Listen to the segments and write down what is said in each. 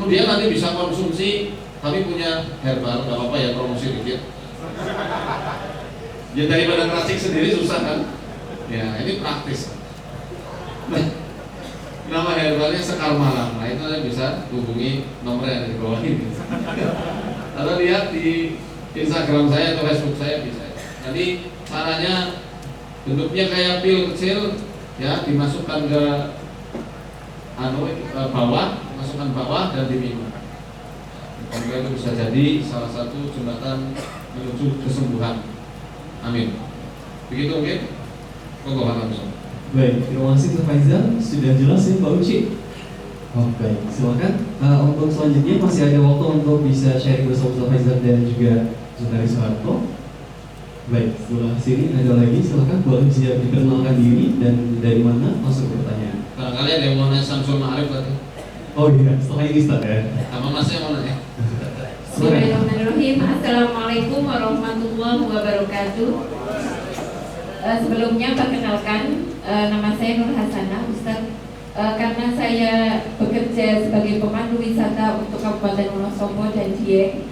Kemudian nanti bisa konsumsi, kami punya herbal, nggak apa-apa ya promosi dikit. Ya daripada ngeracik sendiri susah kan? Ya ini praktis. Nama herbalnya Sekar Malam. Nah itu Anda bisa hubungi nomor yang ada di bawah ini. Atau lihat di Instagram saya atau Facebook saya bisa. Jadi caranya bentuknya kayak pil kecil, ya dimasukkan ke bawah, masukkan bawah dan diminum. Kemudian itu bisa jadi salah satu jembatan menuju kesembuhan. Amin. Begitu mungkin? Monggo langsung. Baik, terima kasih Ustaz Faizal. Sudah jelas ya Pak Uci? Oh baik, silakan. Untuk selanjutnya masih ada waktu untuk bisa sharing bersama Ustaz Faizal dan juga Saudari Soeharto. Baik, sebelah sini ada lagi, silakan boleh bisa diperkenalkan diri dan dari mana masuk ke pertanyaan. Barangkali ada yang mau nanya Samsul Ma'arif tadi. Oh iya, setelah ini Ustaz ya. Sama Mas yang mau nanya. Bismillahirrahmanirrahim. Assalamualaikum warahmatullahi wabarakatuh. Sebelumnya perkenalkan, nama saya Nur Hasanah, Ustaz. Karena saya bekerja sebagai pemandu wisata untuk Kabupaten Wonosobo dan Dieng,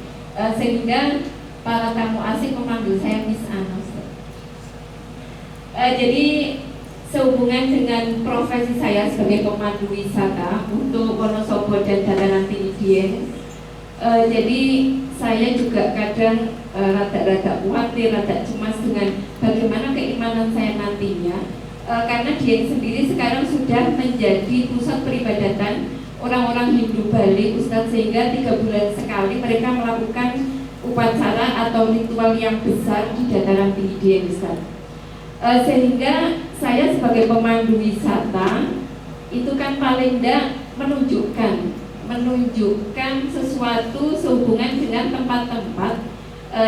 sehingga para tamu asing memanggil saya Miss Ana, Ustaz. Jadi sehubungan dengan profesi saya sebagai pemandu wisata untuk Wonosobo dan Dataran Tinggi Dieng, jadi saya juga kadang rada-rada khawatir, rada cemas dengan bagaimana keimanan saya nantinya, karena Dieng sendiri sekarang sudah menjadi pusat peribadatan orang-orang Hindu Bali, Ustadz, sehingga 3 bulan sekali mereka melakukan upacara atau ritual yang besar di Dataran Tinggi Dieng, Ustadz. Sehingga saya sebagai pemandu wisata itu kan paling tidak menunjukkan sesuatu sehubungan dengan tempat-tempat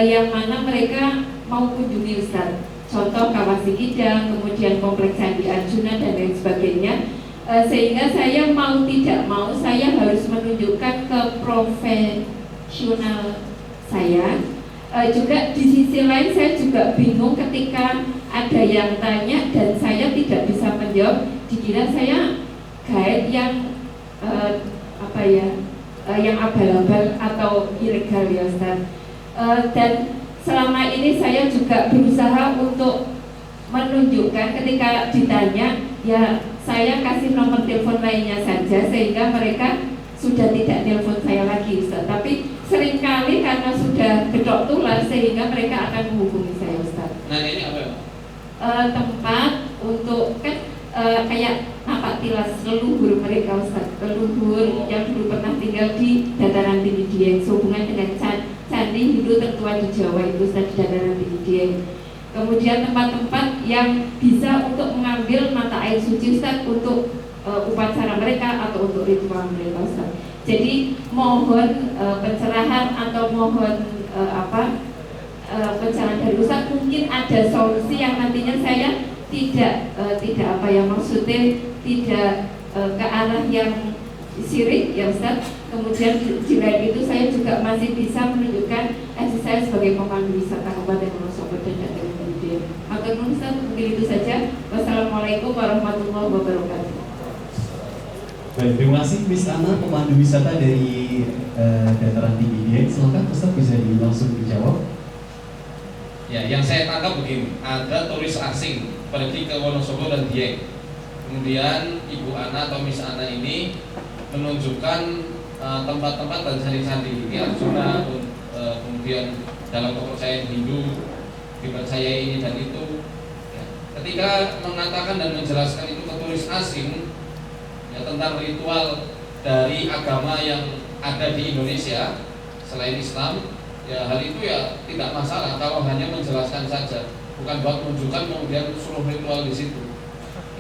yang mana mereka mau kunjungi, Ustaz. Contoh Kawah Sikidang, kemudian Kompleks Candi Arjuna dan lain sebagainya. Sehingga saya mau tidak mau saya harus menunjukkan ke profesional saya. Juga di sisi lain saya juga bingung ketika ada yang tanya dan saya tidak bisa menjawab, dikira saya guide yang yang abal-abal atau ilegal, ya Ustaz. Dan selama ini saya juga berusaha untuk menunjukkan ketika ditanya, ya saya kasih nomor telepon lainnya saja sehingga mereka sudah tidak telepon saya lagi, Ustaz. Tapi seringkali karena sudah gedok tular sehingga mereka akan menghubungi saya, Ustaz. Nah ini apa ya? Tempat untuk kan kayak napak tilas leluhur mereka, Ustaz, leluhur yang dulu pernah tinggal di Dataran Tinggi Dieng, sehubungan dengan candi Hindu tertua di Jawa itu, Ustaz, di Dataran Tinggi Dieng. Kemudian tempat-tempat yang bisa untuk mengambil mata air suci, Ustaz, untuk upacara mereka atau untuk ritual mereka, Ustaz. Jadi mohon pencerahan atau mohon pencerahan dari Ustaz, mungkin ada solusi yang nantinya saya tidak maksudnya tidak ke arah yang syirik, ya Ustaz. Kemudian di lain itu saya juga masih bisa menunjukkan eksistensi saya sebagai pemandu wisata Kabupaten Wonosobo dan Dataran Tinggi Dieng. Matur nuwun Ustaz, mungkin itu saja. Wassalamualaikum warahmatullahi wabarakatuh. Baik, terima kasih Miss Ana, pemandu wisata dari Dataran Tinggi Dieng. Silakan Ustaz bisa langsung dijawab. Ya, yang saya tangkap begini, ada turis asing pergi ke Wonosobo dan Dieng. Kemudian Ibu Ana atau Miss Ana ini menunjukkan tempat-tempat dan candi-candi ini Arjuna, kemudian dalam kepercayaan Hindu dipercayai ini dan itu. Ya, ketika mengatakan dan menjelaskan itu ke turis asing, ya, tentang ritual dari agama yang ada di Indonesia selain Islam, ya hal itu ya tidak masalah kalau hanya menjelaskan saja, bukan buat menunjukkan kemudian suruh ritual di situ.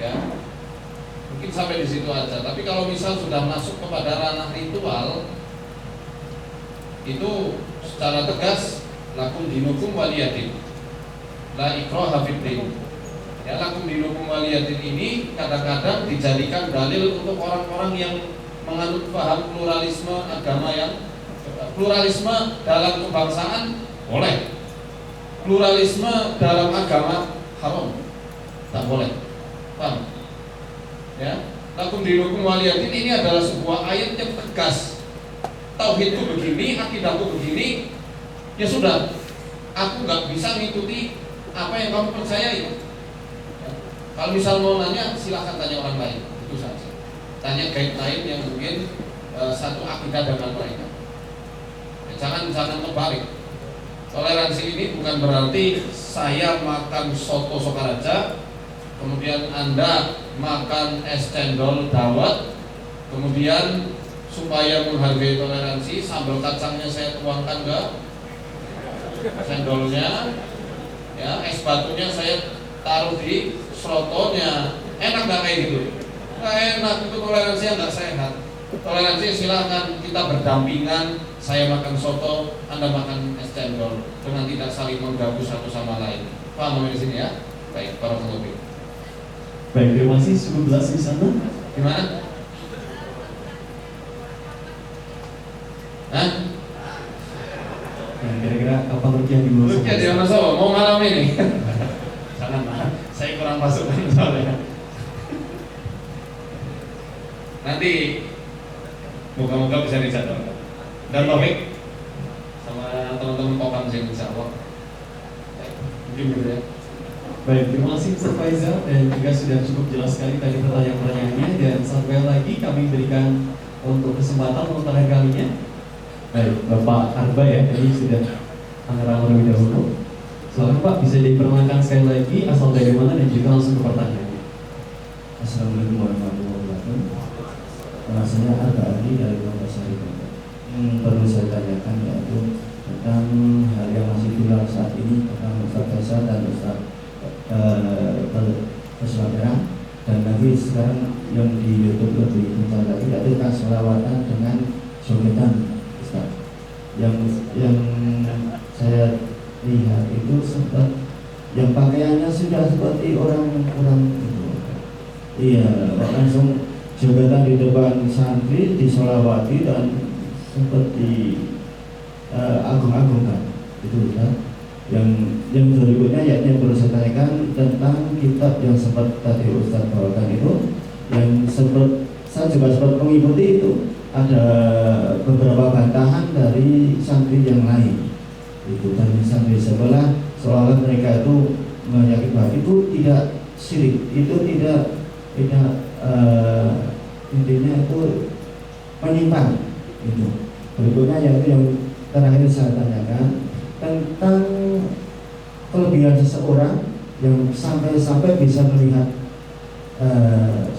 Ya, mungkin sampai di situ aja. Tapi kalau misal sudah masuk kepada ranah ritual, itu secara tegas lakum dinukum waliyadin, la ikraha fid din. Ya, lakum dinukum waliyadin ini kadang-kadang dijadikan dalil untuk orang-orang yang menganut paham pluralisme agama, yang pluralisme dalam kebangsaan boleh, pluralisme dalam agama haram, tak boleh. Paham? Ya, lakum dinukum waliyadin ini adalah sebuah ayat yang tegas tauhidku begini, akidahku begini, ya sudah, aku nggak bisa ngikuti apa yang kamu percayai. Ya. Kalau misal mau nanya, silahkan tanya orang lain, itu saja. Tanya guide lain yang mungkin satu akidah dengan mereka. Ya, jangan terbalik. Toleransi ini bukan berarti saya makan soto Sokaraja, kemudian Anda makan es cendol dawet, kemudian supaya menghargai toleransi, sambal kacangnya saya tuangkan ke cendolnya, ya, es batunya saya taruh di serotonya. Enak nggak kayak gitu? Nggak enak, itu toleransi yang nggak sehat. Toleransi silakan kita berdampingan, saya makan soto, Anda makan es cendol, dengan tidak saling mengganggu satu sama lain. Paham di sini ya? Baik, para pengopi. Baik, terima kasih. Cukup jelas di sana. Gimana? Hah? Nah, kira-kira kapan rupiah di bulan Rupiah di mana so? Mau malam ini? Jangan lah, saya kurang pasukan soalnya. Nanti moga-moga bisa dijadwalkan. Dan Taufik sama teman-teman Popang sih insya Allah. Mungkin gitu ya. Baik, terima kasih Mr. Faizal, dan juga sudah cukup jelas sekali tadi pertanyaan-pertanyaannya, dan sampai lagi kami berikan untuk kesempatan untuk terakhir kalinya. Baik, Bapak Arba ya, tadi sudah anggaran terlebih dahulu. Silakan Pak, bisa diperkenalkan sekali lagi asal dari mana dan juga langsung ke pertanyaannya. Assalamualaikum warahmatullahi wabarakatuh. Saya Arba Ali dari Lombasari. Perlu saya tanyakan yaitu tentang hal yang masih viral saat ini tentang Ustaz Faisal dan Ustaz Bersuara, dan lagi sekarang yang di YouTube lebih kencang lagi yaitu tentang selawatan dengan jogetan Ustaz. Yang saya lihat itu sempat yang pakaiannya sudah seperti orang-orang itu. Iya, langsung jogetan di depan santri, disolawati dan seperti agung-agungkan itu Ustaz. Yang berikutnya yang perlu saya tanyakan tentang kitab yang sempat tadi Ustaz bawakan itu, yang sempat saya juga sempat mengikuti itu, ada beberapa bantahan dari santri yang lain itu, dari santri sebelah, seolah mereka itu meyakini bahwa itu tidak syirik, itu tidak intinya itu menyimpang itu. Berikutnya yaitu yang terakhir saya tanyakan tentang kelebihan seseorang yang sampai bisa melihat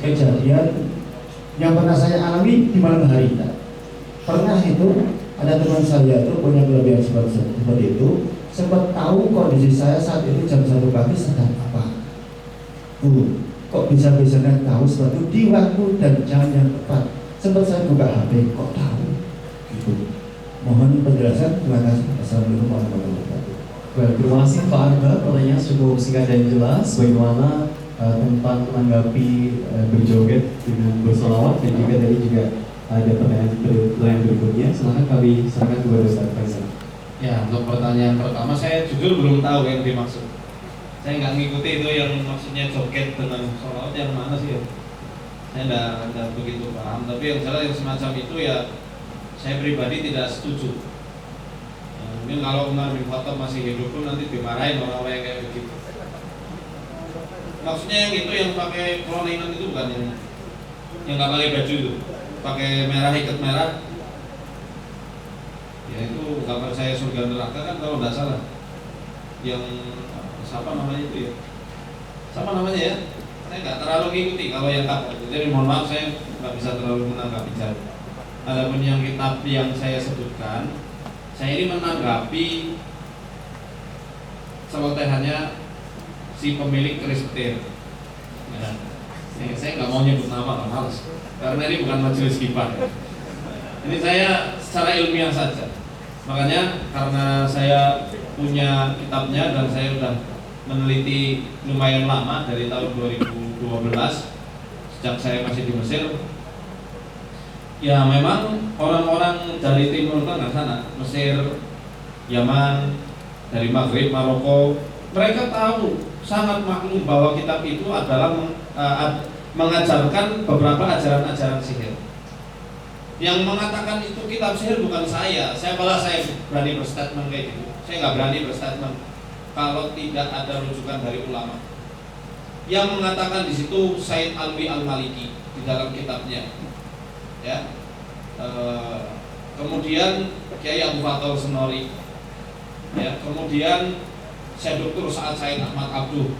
kejadian yang pernah saya alami di malam hari. Pernah itu ada teman saya itu punya kelebihan seperti itu, sempat tahu kondisi saya saat itu jam 1 pagi sedang apa. Kok bisa-bisanya tahu seperti itu di waktu dan jam yang tepat. Sempat saya buka HP, kok tahu gitu. Mohon penjelasan. Terima kasih. Assalamualaikum warahmatullahi wabarakatuh. Baik, terima kasih Pak Arba. Pertanyaan cukup singkat dan jelas. Bagaimana tentang menanggapi berjoget dengan bersolawat, dan juga tadi juga ada pertanyaan berikutnya. Silakan kami serahkan kepada Ustaz Faisal. Ya, untuk pertanyaan pertama saya jujur belum tahu yang dimaksud. Saya nggak ngikuti itu yang maksudnya joget dengan sholawat yang mana sih ya. Saya nggak begitu paham. Tapi yang jelas yang semacam itu ya saya pribadi tidak setuju. Mungkin kalau Umar bin Khattab masih hidup pun nanti dimarahin orang-orang yang kayak begitu. Maksudnya yang itu yang pakai cloningan itu bukan yang nggak pakai baju itu, pakai merah ikat merah. Ya itu gambar saya surga neraka kan kalau nggak salah. Yang siapa namanya itu ya? Sama namanya ya? Saya nggak terlalu ngikuti kalau yang kapal. Jadi mohon maaf saya nggak bisa terlalu menanggapi jauh. Adapun yang kitab yang saya sebutkan, saya ini menanggapi celotehannya si pemilik Kristir. Ya, saya nggak mau nyebut nama, nggak males. Karena ini bukan majelis kibar. Ya. Ini saya secara ilmiah saja. Makanya karena saya punya kitabnya dan saya sudah meneliti lumayan lama dari tahun 2012 sejak saya masih di Mesir. Ya memang orang-orang dari Timur Tengah sana, Mesir, Yaman, dari Maghrib, Maroko, mereka tahu sangat maklum bahwa kitab itu adalah mengajarkan beberapa ajaran-ajaran sihir. Yang mengatakan itu kitab sihir bukan saya. Saya berani berstatement kayak gitu. Saya nggak berani berstatement kalau tidak ada rujukan dari ulama. Yang mengatakan di situ Said Alwi Al-Maliki di dalam kitabnya, ya. Kemudian Kiai Abu Fathul Senori, ya. Kemudian Syekh Dr. Sa'ad Said Ahmad Abduh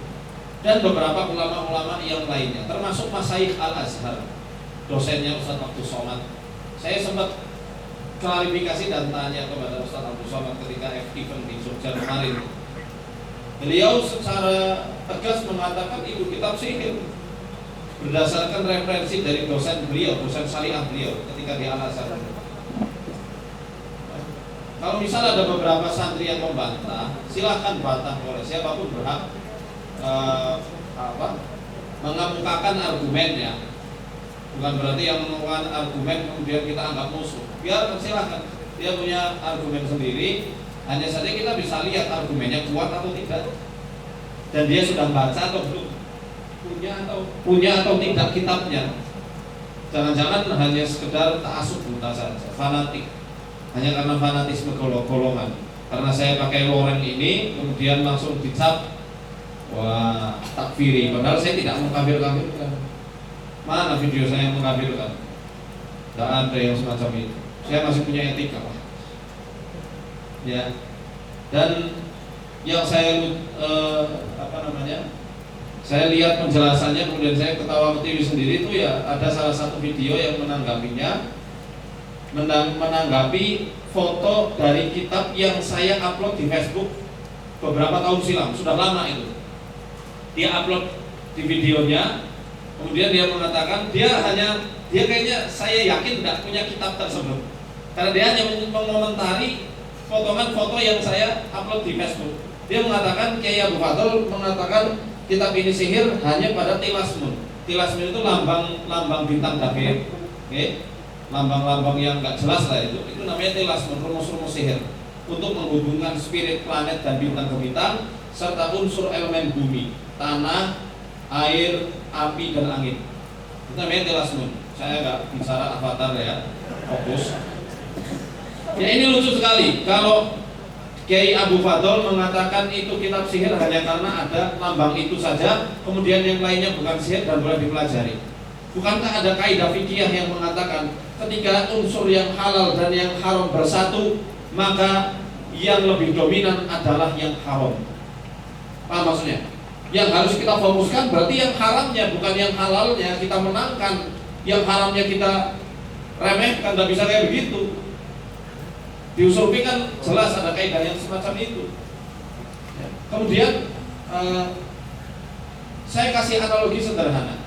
dan beberapa ulama-ulama yang lainnya, termasuk Masyayikh Al-Azhar, dosennya Ustaz Abdul Somad. Saya sempat klarifikasi dan tanya kepada Ustaz Abdul Somad ketika event di Jogja kemarin. Beliau secara tegas mengatakan itu kitab sihir berdasarkan referensi dari dosen beliau, dosen syariah beliau ketika di Al-Azhar. Kalau misal ada beberapa santri yang membantah, silahkan bantah, oleh siapapun berhak mengemukakan argumennya. Bukan berarti yang mengemukakan argumen kemudian kita anggap musuh. Biarkan, silahkan, dia punya argumen sendiri. Hanya saja kita bisa lihat argumennya kuat atau tidak, dan dia sudah baca atau belum, punya atau tidak kitabnya. Jangan-jangan hanya sekedar ta'assub buta saja, fanatik, hanya karena fanatisme golongan. Karena saya pakai loreng ini, kemudian langsung dicap, wah, takfiri. Padahal saya tidak mengkafir-kafirkan. Mana video saya yang mengkafirkan? Tidak ada yang semacam itu. Saya masih punya etika, Pak. Ya, dan yang saya saya lihat penjelasannya, kemudian saya ketawa ketiwi sendiri itu ya, ada salah satu video yang menanggapinya, menanggapi foto dari kitab yang saya upload di Facebook beberapa tahun silam, sudah lama itu. Dia upload di videonya, kemudian dia mengatakan dia kayaknya, saya yakin tidak punya kitab tersebut, karena dia hanya mengomentari potongan foto yang saya upload di Facebook. Dia mengatakan, Kiai Abu Fathul mengatakan kitab ini sihir hanya pada tilasmun. Tilasmun itu lambang bintang David, okay? Lambang-lambang yang nggak jelas lah itu namanya tilasmun, rumus-rumus sihir untuk menghubungkan spirit planet dan bintang ke bintang serta unsur elemen bumi, tanah, air, api dan angin. Itu namanya tilasmun. Saya nggak bicara avatar ya, fokus. Ya, ini lucu sekali kalau Kiai Abu Fathul mengatakan itu kitab sihir hanya karena ada lambang itu saja, kemudian yang lainnya bukan sihir dan boleh dipelajari. Bukankah ada kaidah fikih yang mengatakan ketika unsur yang halal dan yang haram bersatu, maka yang lebih dominan adalah yang haram. Paham maksudnya? Yang harus kita fokuskan berarti yang haramnya, bukan yang halalnya kita menangkan. Yang haramnya kita remehkan, tidak bisa kayak begitu. Di usul fikih kan jelas ada kaidah yang semacam itu. Ya. Kemudian saya kasih analogi sederhana.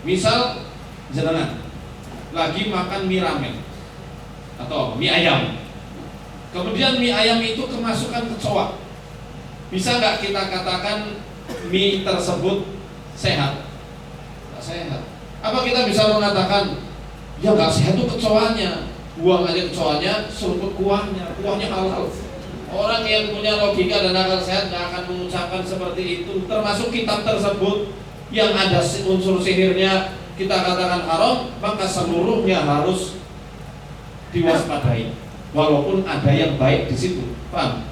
Misal jenengan lagi makan mie ramen atau mie ayam, kemudian mie ayam itu kemasukan kecoa, bisa nggak kita katakan mie tersebut sehat? Nggak sehat. Apa kita bisa mengatakan ya nggak sehat itu kecoanya? Buang aja kecoanya, seruput kuahnya halal. Orang yang punya logika dan akal sehat nggak akan mengucapkan seperti itu. Termasuk kitab tersebut yang ada unsur sihirnya kita katakan haram, maka seluruhnya harus diwaspadai. Walaupun ada yang baik di situ, paham?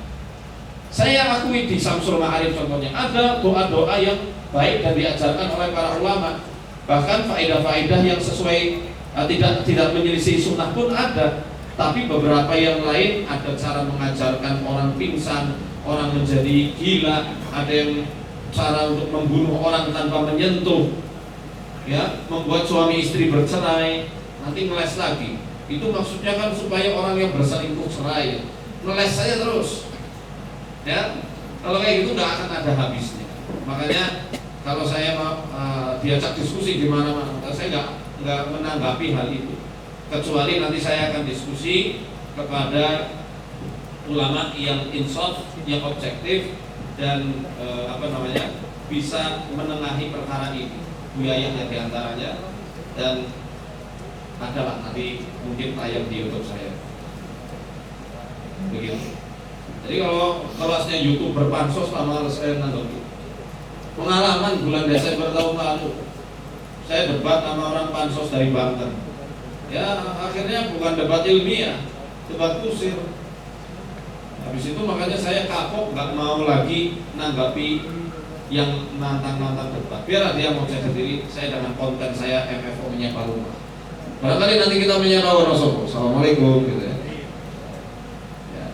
Saya akui di Samsul Ma'arif contohnya ada doa-doa yang baik dan diajarkan oleh para ulama. Bahkan faedah-faedah yang sesuai, tidak menyelisih sunnah pun ada. Tapi beberapa yang lain ada cara mengajarkan orang pingsan, orang menjadi gila, ada yang cara untuk membunuh orang tanpa menyentuh, ya, membuat suami istri bercerai, nanti ngeles lagi. Itu maksudnya kan supaya orang yang berselingkuh cerai, ngeles saja terus, ya. Kalau kayak gitu nggak akan ada habisnya. Makanya kalau saya diajak diskusi di mana-mana, saya nggak menanggapi hal itu, kecuali nanti saya akan diskusi kepada ulama yang insaf, yang objektif dan bisa menengahi perkara ini. Buyayanya diantaranya, dan adalah nanti mungkin tayang di YouTube saya. Begitu. Jadi kalau kelasnya YouTube berpansos lama saya nanggapi. Pengalaman bulan Desember tahun lalu, saya debat sama orang pansos dari Banten, Ya akhirnya bukan debat ilmiah, debat kusir. Habis itu makanya saya kapok, nggak mau lagi nanggapi yang nantang-nantang debat. Biarlah dia mau saya sendiri, saya dengan konten saya MFO menyapa rumah. Barangkali nanti kita menyapa Wonosobo, assalamualaikum gitu ya. Ya.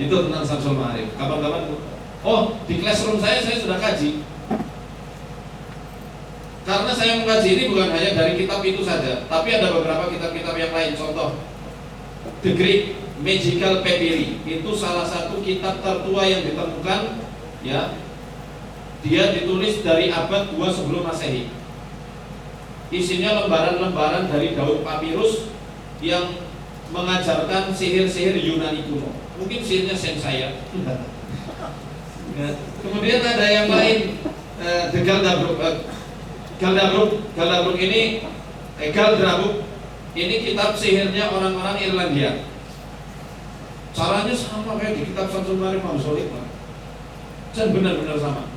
Itu tentang Samsul Ma'arif. Kapan-kapan, oh di classroom saya sudah kaji. Karena saya mengkaji ini bukan hanya dari kitab itu saja, tapi ada beberapa kitab-kitab yang lain. Contoh, The Greek Magical Papyri itu salah satu kitab tertua yang ditemukan, ya. Dia ditulis dari abad 2 sebelum Masehi. Isinya lembaran-lembaran dari daun papirus yang mengajarkan sihir-sihir Yunani kuno. Mungkin sihirnya sensaya. Ya. Kemudian ada yang lain, The Galdabruk ini ini kitab sihirnya orang-orang Irlandia. Caranya sama kayak di kitab Samsul Ma'arif Mamsulit, dan benar-benar sama.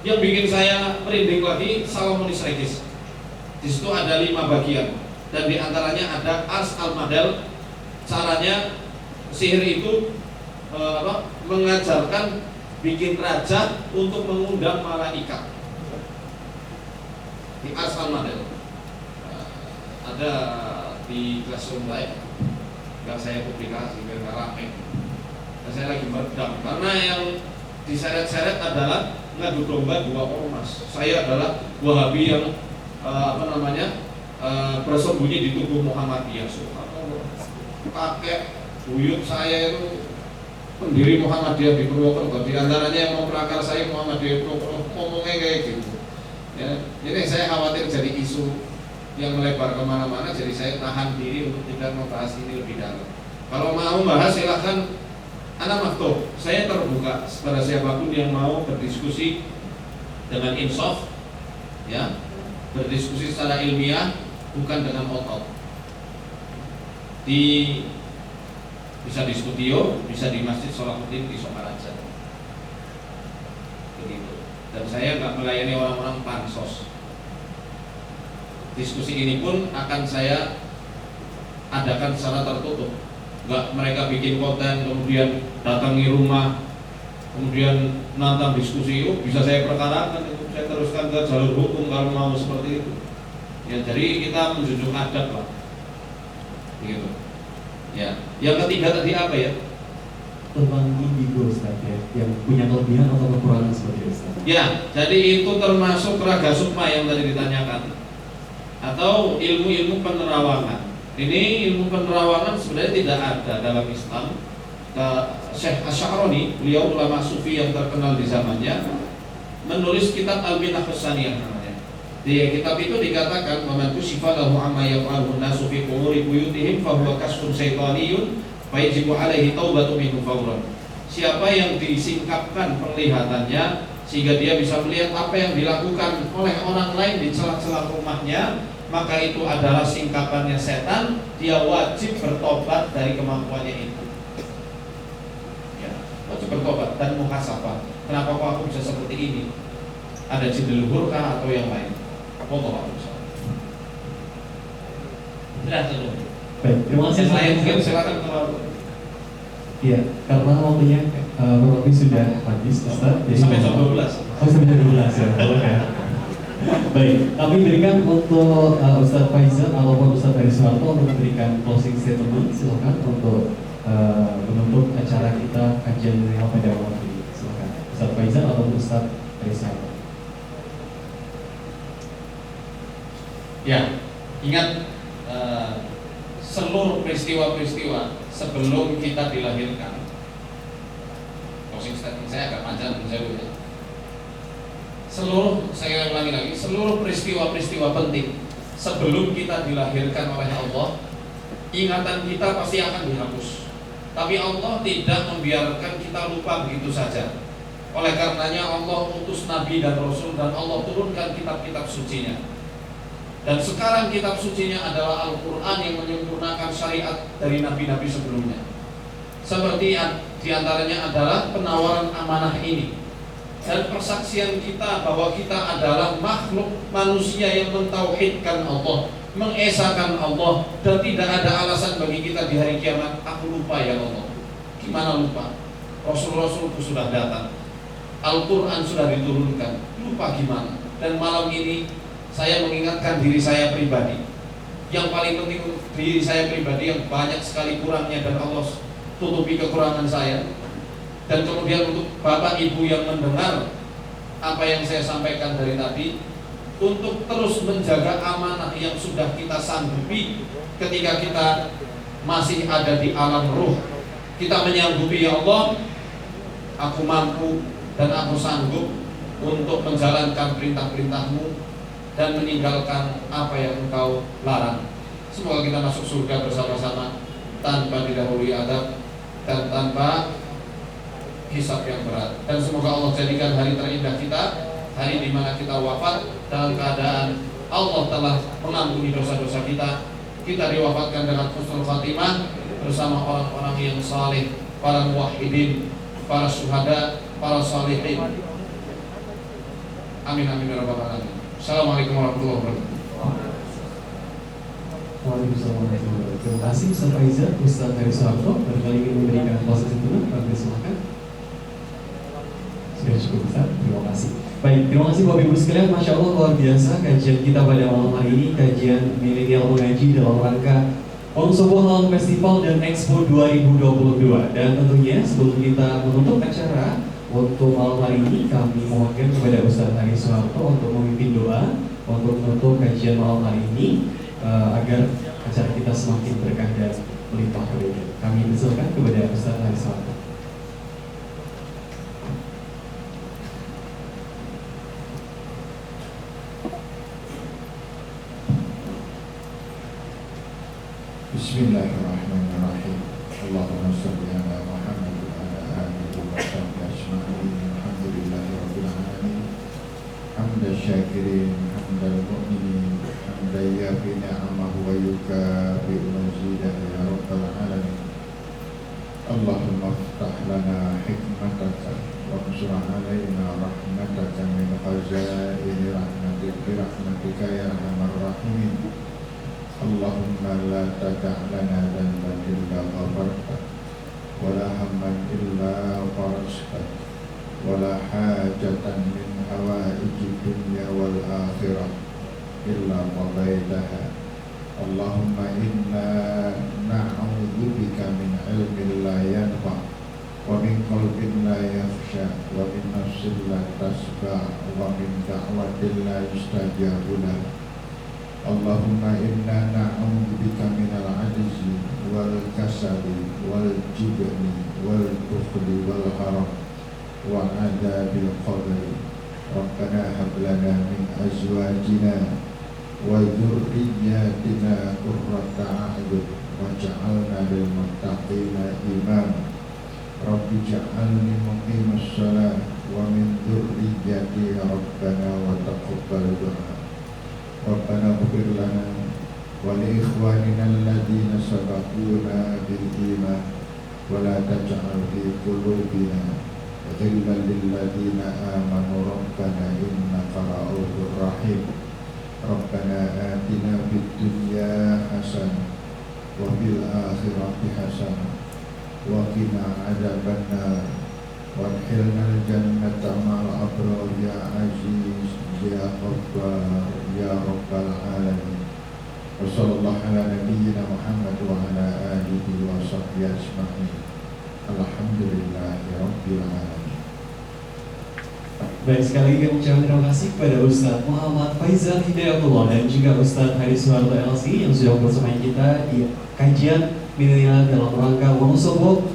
Yang bikin saya merinding lagi Salomonis Regis. Di situ ada 5 bagian dan diantaranya ada Ars Al-Madal. Caranya sihir itu mengajarkan bikin raja untuk mengundang malaikat. Di Ars Al-Madal ada di classroom saya, yang saya publikasi biar nggak rame. Dan saya lagi meredam karena yang diseret-seret adalah ngadu domba 2 ormas. Saya adalah Wahabi yang bersembunyi di tubuh Muhammadiyah. Kakek buyut saya itu pendiri Muhammadiyah di Purwokerto. Di antaranya yang mau perakar saya Muhammadiyah Purwokerto, ngomongnya kayak gitu. Ya, jadi saya khawatir jadi isu yang melebar kemana-mana, jadi saya tahan diri untuk tidak membahas ini lebih dalam. Kalau mau bahas silahkan, Ana maktuh, saya terbuka kepada siapapun yang mau berdiskusi dengan insaf, ya, berdiskusi secara ilmiah, bukan dengan otot. Bisa di studio, bisa di Masjid Sholahuddin di Sokaraja. Begitu. Dan saya nggak melayani orang-orang pansos. Diskusi ini pun akan saya adakan secara tertutup. Nggak mereka bikin konten kemudian datangi rumah, kemudian nantang diskusi, bisa saya perkarakan, itu saya teruskan ke jalur hukum kalau mau seperti itu. Ya, jadi kita menjunjung adab lah, begitu. Ya, yang ketiga tadi apa ya? Tentang indigo, Ustaz, ya, yang punya kelebihan atau kekurangan seperti itu, Ustaz. Ya, jadi itu termasuk raga sukma yang tadi ditanyakan, atau ilmu-ilmu penerawangan. Ini ilmu penerawangan sebenarnya tidak ada dalam Islam. Syekh Asy'arani, beliau ulama sufi yang terkenal di zamannya, menulis kitab Al-Minah As-Saniyah namanya. Di kitab itu dikatakan, "Man kushifa lahu amma yaf'aluhu an-nasu fi quburi buyutihim fa huwa kasfun syaitaniyun fa yajibu 'alaihi taubatu minhu fawran." Siapa yang disingkapkan penglihatannya sehingga dia bisa melihat apa yang dilakukan oleh orang lain di celah-celah rumahnya, maka itu adalah singkapannya setan. Dia wajib bertobat dari kemampuannya itu. Ya, wajib bertobat dan muhasabah. Kenapa kok aku bisa seperti ini? Ada jin leluhur kah atau yang lain? Allah Alam. Baik, terima kasih. Yang lain mungkin silakan kalau. Iya, karena waktunya kurang lebih sudah habis, Ustaz. Jadi Sampai jam 12. Oh, sampai jam 12 ya. Oke. Baik, kami berikan untuk Ustaz Faizal ataupun Ustaz Heri Suharto untuk memberikan closing statement. Silakan untuk menutup acara kita kajian milenial pada waktu ini. Silakan Ustaz Faizal ataupun Ustaz Heri Suharto. Ya, ingat seluruh peristiwa-peristiwa sebelum kita dilahirkan. Closing statement saya agak panjang menjauh ya. Saya ulangi lagi, seluruh peristiwa-peristiwa penting sebelum kita dilahirkan oleh Allah, ingatan kita pasti akan dihapus. Tapi Allah tidak membiarkan kita lupa begitu saja. Oleh karenanya Allah utus Nabi dan Rasul, dan Allah turunkan kitab-kitab sucinya. Dan sekarang kitab sucinya adalah Al-Quran yang menyempurnakan syariat dari Nabi-Nabi sebelumnya. Seperti diantaranya adalah penawaran amanah ini, dan persaksian kita bahwa kita adalah makhluk manusia yang mentauhidkan Allah, mengesahkan Allah, dan tidak ada alasan bagi kita di hari kiamat, aku lupa ya Allah. Gimana lupa? Rasul-rasulku sudah datang, Al-Quran sudah diturunkan, lupa gimana? Dan malam ini saya mengingatkan diri saya pribadi. Yang paling penting untuk diri saya pribadi yang banyak sekali kurangnya, dan Allah tutupi kekurangan saya. Dan kemudian untuk Bapak Ibu yang mendengar apa yang saya sampaikan dari tadi, untuk terus menjaga amanah yang sudah kita sanggupi ketika kita masih ada di alam ruh. Kita menyanggupi, ya Allah, aku mampu dan aku sanggup untuk menjalankan perintah-perintah-Mu dan meninggalkan apa yang Engkau larang. Semoga kita masuk surga bersama-sama tanpa didahului adab dan tanpa hisab yang berat. Dan semoga Allah jadikan hari terindah kita, hari di mana kita wafat dalam keadaan Allah telah mengampuni dosa-dosa kita. Kita diwafatkan dengan husnul khatimah bersama orang-orang yang saleh, para muwahhidin, para syuhada, para salihin. Amin amin ya rabbal alamin. Assalamualaikum warahmatullahi wabarakatuh. Waalaikumsalam warahmatullahi wabarakatuh. Terima kasih Ustaz Faizal, Ustaz Heri Soeharto. Barangkali ingin memberikan posisi dulu, kami silakan. Sudah cukup besar, terima kasih. Baik, terima kasih Bapak Ibu sekalian. Masya Allah, luar biasa kajian kita pada malam hari ini, kajian milenial mengaji dalam rangka Wonosobo Halal Festival dan Expo 2022. Dan tentunya sebelum kita menutup acara untuk malam hari ini, kami mohonkan kepada Ustaz Heri Soeharto untuk memimpin doa untuk menutup kajian malam hari ini, agar acara kita semakin berkah dan melimpah berkah. Kami persilakan kepada Ustaz Heri Soeharto. Bismillahirrahmanirrahim. Allahumma shalli ala Muhammad wa ala alihi wa sahbihi ajma'in. Alhamdulillahirabbil alamin. Hamdan syakirin, hamdal mu'minin, hamdan yafi ni'amahu wa yukafi'u mazidahu ya rabbal alamin. Allahumma iftah lana hikmataka wa ansur alaina rahmataka min khazaini rahmatika ya arhamar rahimin. Allahumma la tada' lana dhanban illa ghafarta wa la hamman illa farajta wa la hajatan min hawaiji dunya wal akhirah illa qadaitaha. Allahumma inna na'udzubika min ilmin la yanfa' wa min qalbin la yakhsha wa min nafsin la tasba' wa min da'watin la yustajabu laha. Allahumma inna na'udzubika minal ajzi wal kasali wal jibni wal bukhli wal haram wa adabil qabri. Rabbana hab lana min azwajina wa dhurriyyatina qurrata a'yun waj'alna lil muttaqina imama. Rabbi ja'alni muqimas shalah wa min dhurriyyati rabbana wa taqabbal du'a. Rabbana ighfir lana wa li ikhwanina alladhina sabaquna bil iman wa la taj'al fi qulubina ghillan lil ladzina amanu rabbana innaka ra'ufur rahim. Rabbana atina fid dunya hasanah wa fil akhirati hasanah wa qina adzabannar wadkhilnal jannata ma'al abrar ya aziz ya ghaffar ya rabbal alamin. Wa sallallahu ala nabiyyina Muhammad wa ala alihi wa sahbihi ajma'in. Alhamdulillahi rabbil alamin. Baik, sekali lagi kami ucapkan terima kasih kepada Ustaz Muhammad Faizal Hidayatullah dan juga Ustaz Heri Soeharto LC yang sudah bersama kita di kajian milenial dalam rangka Wonosobo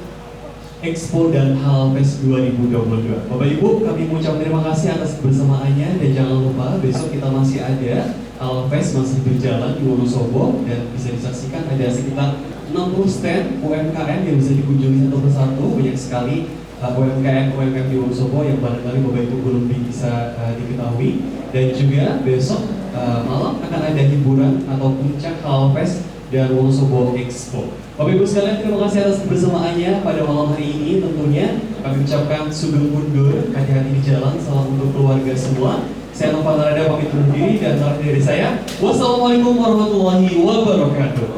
Expo dan Halal Fest 2022. Bapak Ibu, kami mengucapkan terima kasih atas kebersamaannya dan jangan lupa besok kita masih ada Halal Fest masih berjalan di Wonosobo dan bisa disaksikan ada sekitar 60 stand UMKM yang bisa dikunjungi satu persatu. Banyak sekali UMKM di Wonosobo yang barangkali Bapak Ibu belum bisa diketahui. Dan juga besok malam akan ada hiburan atau puncak Halal Fest dan Wonosobo Expo. Bapak Ibu sekalian, terima kasih atas kebersamaannya pada malam hari ini. Tentunya kami ucapkan sugeng mundur, hati-hati di jalan, salam untuk keluarga semua. Saya Nova Narada pamit undur diri dan terakhir dari saya. Wassalamualaikum warahmatullahi wabarakatuh.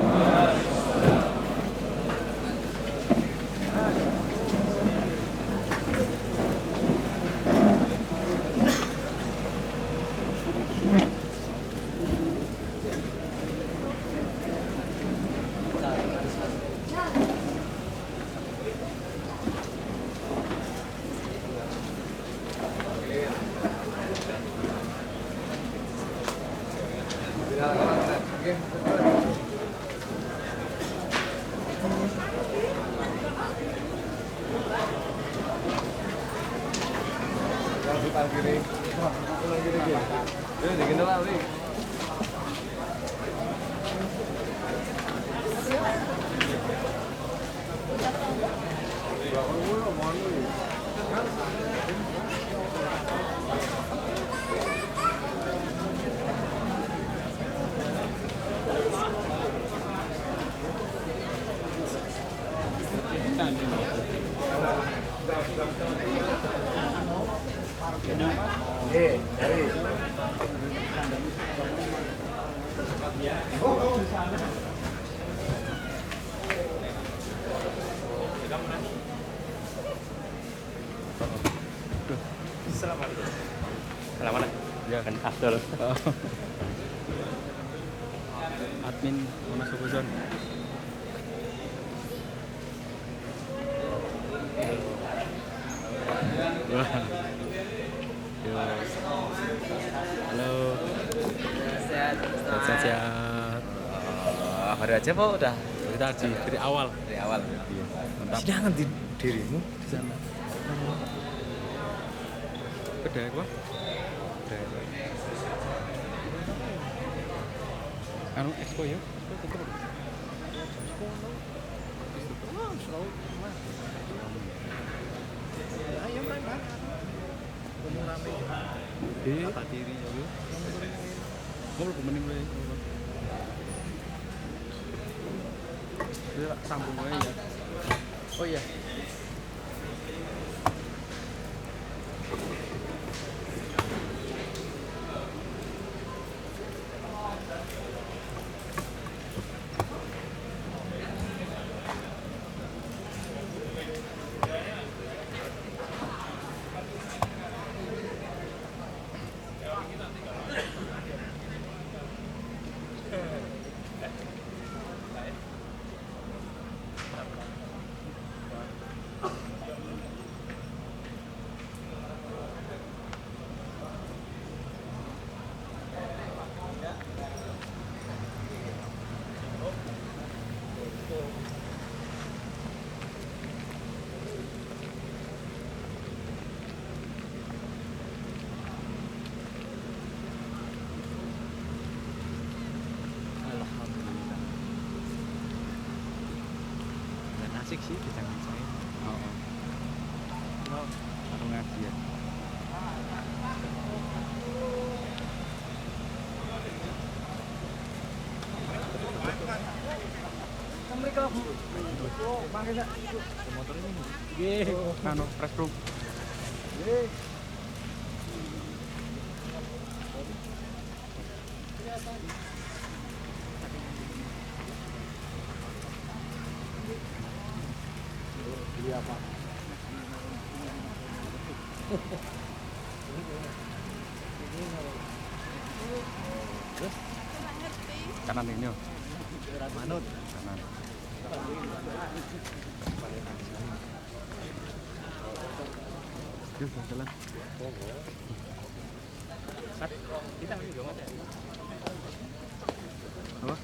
Ya kan Abdul. Admin Wonosobo Zone. Halo. Sehat. Baru aja Pak udah Tadi dari awal. dari awal. Iya, mantap. Sidangan di dirimu. Di sana. Udah gua. Udah. Anu expo ya? Apa diri ya? Ngobrol kemening gue. Dia sambung aja ya. Oh iya. Asik sih bisa ngapain. Oh, baru ngaji ya. Motor ini. Anu press room. Kanan ini yo. Manut. Kanan. Yuk, jalan. Kita juga mau. Apa?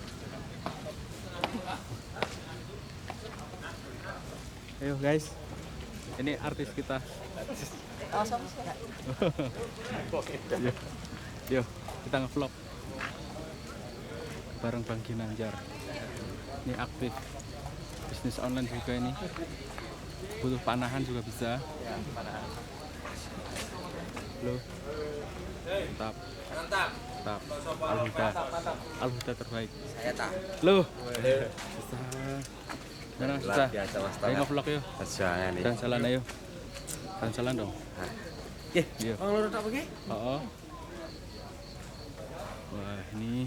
Ayo guys, ini artis kita. Yo, kita ngevlog bareng Bang Ginanjar. Ini aktif bisnis online juga ini. Butuh panahan juga bisa. Loh. Mantap. Mantap. Al-Huda terbaik. Saya tak. Loh. Bisa. Mana bisa? Biasa Mas. Ayo ngevlog yuk. Jangan nih. Jalan-jalan ayo. Jalan-jalan dong. Oke. Iya. Bang lurus tak pergi? Oh. Wah, ini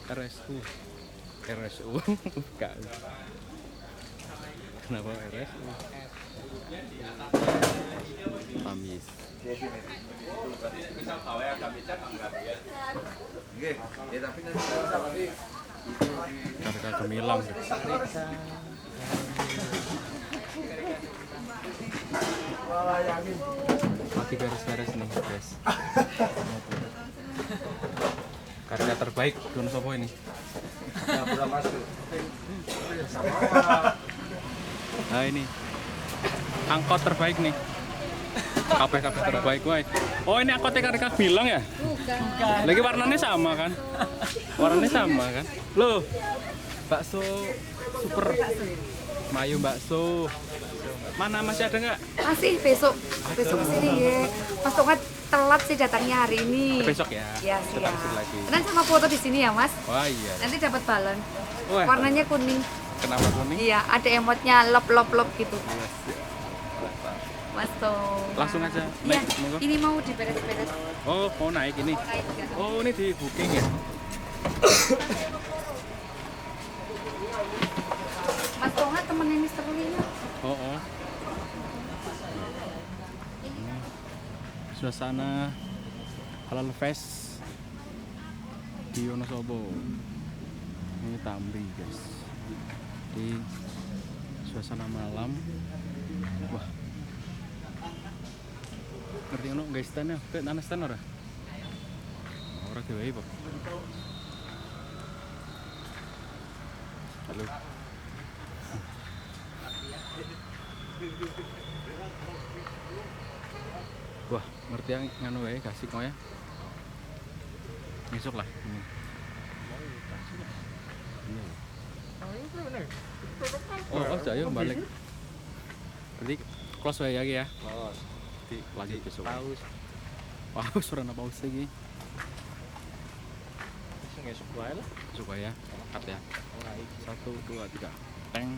RSU. RSU bukan. Kenapa RSU? Tamis. Karena gemilang. Lagi beres-beres nih, guys. Karya terbaik Gun Sopo ini. Nah ini angkot terbaik nih. KP terbaik, woy. Oh ini angkotnya karya bilang ya? Bukan. Lagi warnanya sama kan? Warnanya sama kan? Loh, bakso super Mayu bakso. Mana masih ada nggak? Masih besok kesini ya. Mas Tonga telat sih datangnya hari ini. Besok ya? Ya Kita kesini lagi. Nanti sama foto di sini ya Mas. Wah iya. Nanti dapat balon. Wah. Warnanya kuning. Kenapa kuning? Iya, ada emotnya lop gitu. Yes. Mas Tonga. Langsung aja Iya, naik, monggo. ini mau diberes-beres. Oh mau naik ini? Mau naik juga. Oh ini di booking ya? Mas Tonga temennya Mr. Lina. Oh, oh. Suasana Halal Fest di Wonosobo. Ini Tamri guys. Di suasana malam. Wah. Ngerti ono guys stand-nya? Kayak ana stand ora? Ora gawe apa? Halo. Wah, ngerti yang nganu wae kasih kok ya. Besok lah. Ini. Oh, ayo balik. Berarti close wae lagi ya. Close. Lagi besok. Paus. Wah, suara apa paus lagi? Ngesuk wae lah. Besok wae ya. Cut ya. 1 2 3. Teng.